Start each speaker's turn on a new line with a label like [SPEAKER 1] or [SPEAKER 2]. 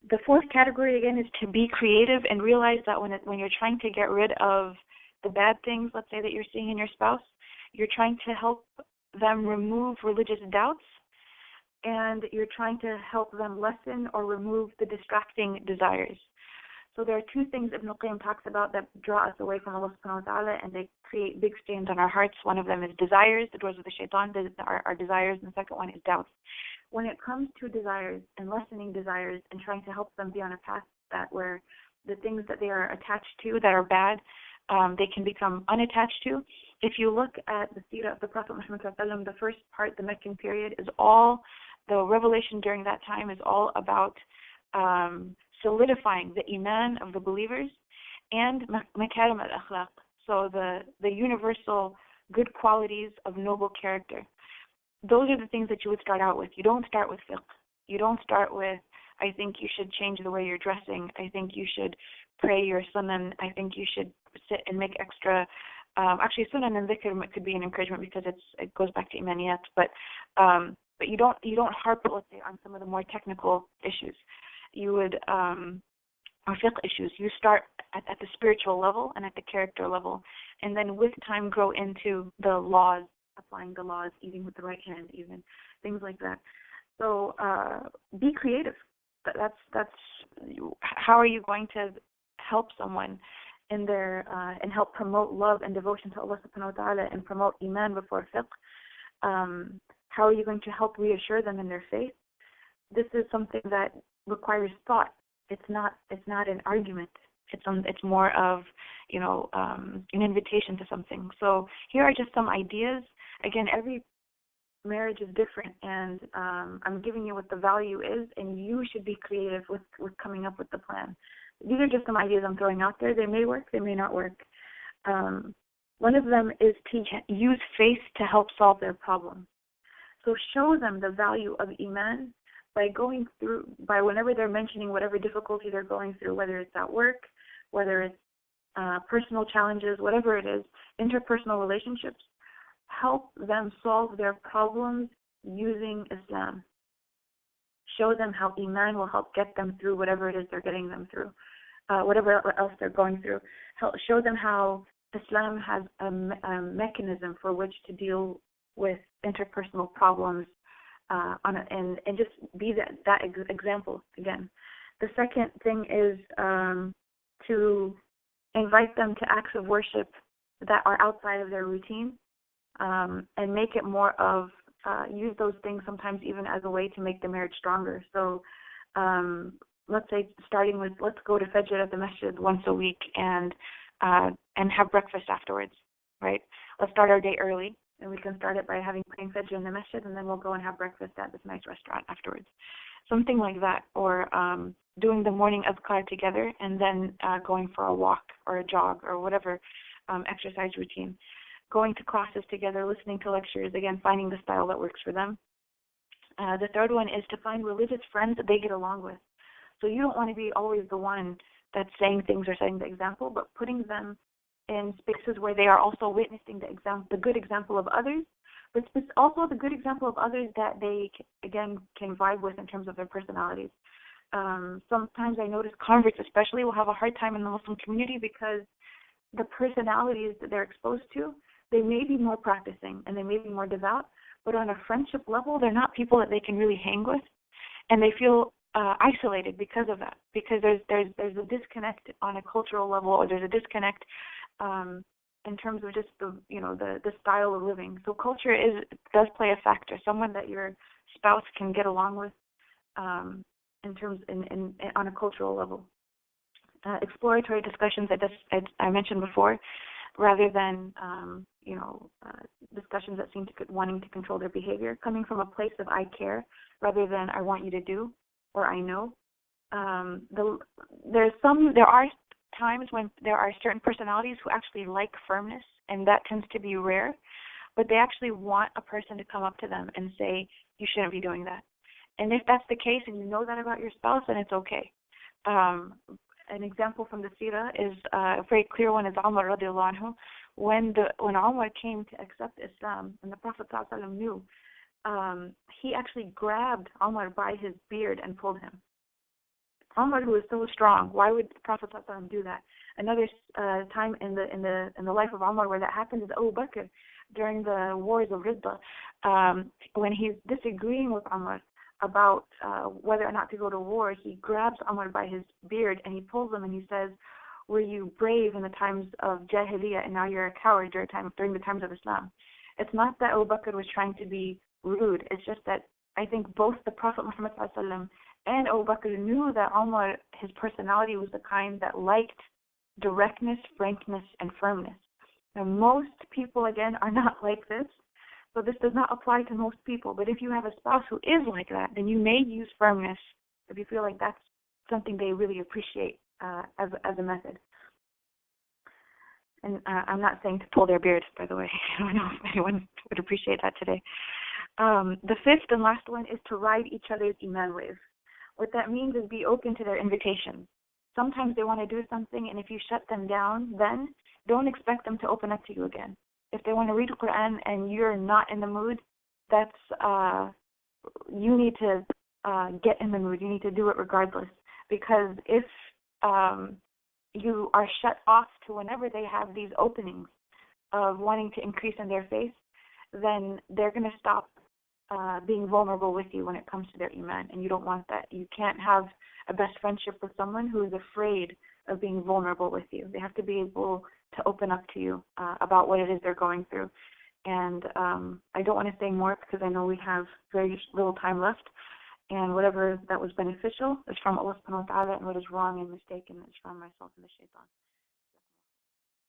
[SPEAKER 1] The fourth category, again, is to be creative and realize that when you're trying to get rid of the bad things, let's say, that you're seeing in your spouse, you're trying to help them remove religious doubts, and you're trying to help them lessen or remove the distracting desires. So there are two things Ibn al-Qayyim talks about that draw us away from Allah subhanahu wa ta'ala, and they create big stains on our hearts. One of them is desires, the doors of the shaitan, our desires, and the second one is doubts. When it comes to desires and lessening desires and trying to help them be on a path that where the things that they are attached to that are bad, they can become unattached to. If you look at the seerah of the Prophet Muhammad sallallahu alaihi wasallam, the first part, the Meccan period, is all, the revelation during that time is all about solidifying the iman of the believers and makarim al-akhlaq, so the universal good qualities of noble character. Those are the things that you would start out with. You don't start with fiqh. You don't start with, I think you should change the way you're dressing. I think you should pray your sunan. I think you should sit and make extra. Actually, sunan and dhikr could be an encouragement because it goes back to imaniyat. But you don't harp, let's say, on some of the more technical issues. You would, or fiqh issues. You start at the spiritual level and at the character level, and then with time grow into the laws, applying the laws, eating with the right hand, even things like that. So be creative. That's how are you going to help someone in their and help promote love and devotion to Allah subhanahu wa ta'ala and promote iman before fiqh? How are you going to help reassure them in their faith? This is something that requires thought. It's not an argument. It's more of an invitation to something. So here are just some ideas. Again, every marriage is different, and I'm giving you what the value is, and you should be creative with coming up with the plan. These are just some ideas I'm throwing out there. They may work, they may not work. One of them is use faith to help solve their problems. So show them the value of iman by whenever they're mentioning whatever difficulty they're going through, whether it's at work, whether it's personal challenges, whatever it is, interpersonal relationships, help them solve their problems using Islam. Show them how iman will help get them through whatever it is they're getting them through, whatever else they're going through. Show them how Islam has a mechanism for which to deal with interpersonal problems, and just be that example again. The second thing is to invite them to acts of worship that are outside of their routine, and make it more of use those things sometimes even as a way to make the marriage stronger. So let's say starting with, let's go to Fajr at the masjid once a week and have breakfast afterwards, right? Let's start our day early, and we can start it by praying Fajr in the masjid, and then we'll go and have breakfast at this nice restaurant afterwards. Something like that. Or doing the morning azkar together and then going for a walk or a jog or whatever exercise routine. Going to classes together, listening to lectures, again, finding the style that works for them. The third one is to find religious friends that they get along with. So you don't want to be always the one that's saying things or setting the example, but putting them in spaces where they are also witnessing the good example of others, but it's also the good example of others that they, again, can vibe with in terms of their personalities. Sometimes I notice converts especially will have a hard time in the Muslim community because the personalities that they're exposed to, they may be more practicing and they may be more devout, but on a friendship level, they're not people that they can really hang with, and they feel isolated because of that. Because there's a disconnect on a cultural level, or there's a disconnect in terms of just the style of living. So culture does play a factor. Someone that your spouse can get along with in terms on a cultural level. Exploratory discussions I mentioned before, rather than discussions that seem to wanting to control their behavior, coming from a place of I care rather than I want you to do or I know. There are times when there are certain personalities who actually like firmness, and that tends to be rare, but they actually want a person to come up to them and say, you shouldn't be doing that. And if that's the case and you know that about your spouse, then it's okay. An example from the seerah is a very clear one, is Umar radiallahu anhu. When Umar came to accept Islam and the Prophet ﷺ knew, he actually grabbed Umar by his beard and pulled him. Umar, who is so strong, why would the Prophet ﷺ do that? Another time in the life of Umar where that happened is Abu Bakr during the wars of Ridda, when he's disagreeing with Umar about whether or not to go to war. He grabs Umar by his beard and he pulls him and he says, "Were you brave in the times of Jahiliyyah and now you're a coward during the times of Islam?" It's not that Abu Bakr was trying to be rude. It's just that I think both the Prophet Muhammad ﷺ and Abu Bakr knew that Umar, his personality was the kind that liked directness, frankness, and firmness. Now, most people, again, are not like this, so this does not apply to most people. But if you have a spouse who is like that, then you may use firmness if you feel like that's something they really appreciate as a method. And I'm not saying to pull their beard, by the way. I don't know if anyone would appreciate that today. The fifth and last one is to ride each other's iman wave. What that means is be open to their invitations. Sometimes they want to do something, and if you shut them down, then don't expect them to open up to you again. If they want to read the Quran and you're not in the mood, that's you need to get in the mood. You need to do it regardless. Because if you are shut off to whenever they have these openings of wanting to increase in their faith, then they're going to stop being vulnerable with you when it comes to their iman, and you don't want that. You can't have a best friendship with someone who is afraid of being vulnerable with you. They have to be able to open up to you about what it is they're going through. And I don't want to say more because I know we have very little time left, and whatever that was beneficial is from Allah subhanahu wa ta'ala, and what is wrong and mistaken is from myself and the shaitan.